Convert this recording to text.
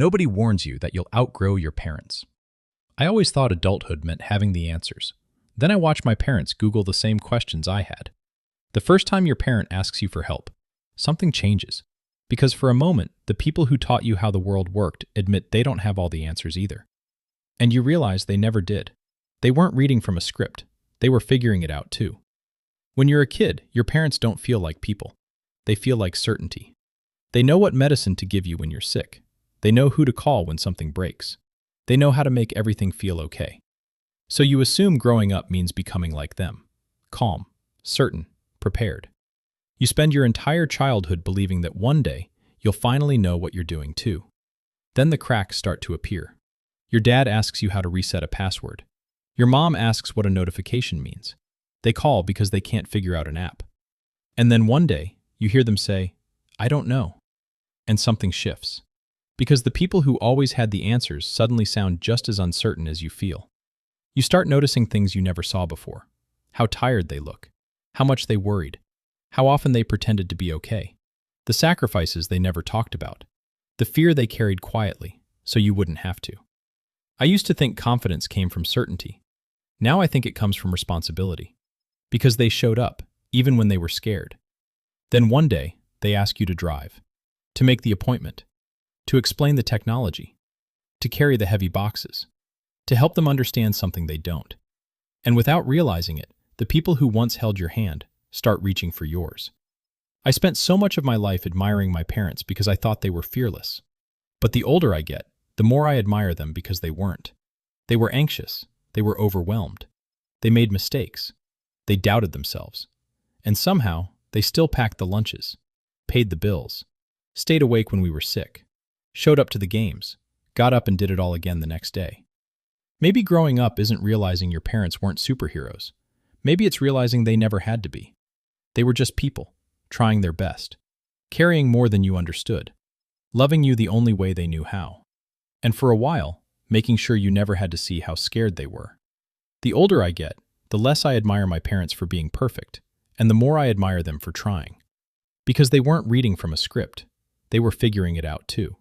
Nobody warns you that you'll outgrow your parents. I always thought adulthood meant having the answers. Then I watched my parents Google the same questions I had. The first time your parent asks you for help, something changes. Because for a moment, the people who taught you how the world worked admit they don't have all the answers either. And you realize they never did. They weren't reading from a script. They were figuring it out too. When you're a kid, your parents don't feel like people. They feel like certainty. They know what medicine to give you when you're sick. They know who to call when something breaks. They know how to make everything feel okay. So you assume growing up means becoming like them. Calm, certain, prepared. You spend your entire childhood believing that one day you'll finally know what you're doing too. Then the cracks start to appear. Your dad asks you how to reset a password. Your mom asks what a notification means. They call because they can't figure out an app. And then one day, you hear them say, "I don't know." And something shifts. Because the people who always had the answers suddenly sound just as uncertain as you feel. You start noticing things you never saw before. How tired they look. How much they worried. How often they pretended to be okay. The sacrifices they never talked about. The fear they carried quietly, so you wouldn't have to. I used to think confidence came from certainty. Now I think it comes from responsibility. Because they showed up, even when they were scared. Then one day, they ask you to drive. To make the appointment. To explain the technology. To carry the heavy boxes. To help them understand something they don't. And without realizing it, the people who once held your hand start reaching for yours. I spent so much of my life admiring my parents because I thought they were fearless. But the older I get, the more I admire them because they weren't. They were anxious. They were overwhelmed. They made mistakes. They doubted themselves. And somehow, they still packed the lunches, paid the bills, stayed awake when we were sick, showed up to the games, got up and did it all again the next day. Maybe growing up isn't realizing your parents weren't superheroes. Maybe it's realizing they never had to be. They were just people, trying their best, carrying more than you understood, loving you the only way they knew how. And for a while, making sure you never had to see how scared they were. The older I get, the less I admire my parents for being perfect, and the more I admire them for trying. Because they weren't reading from a script, they were figuring it out too.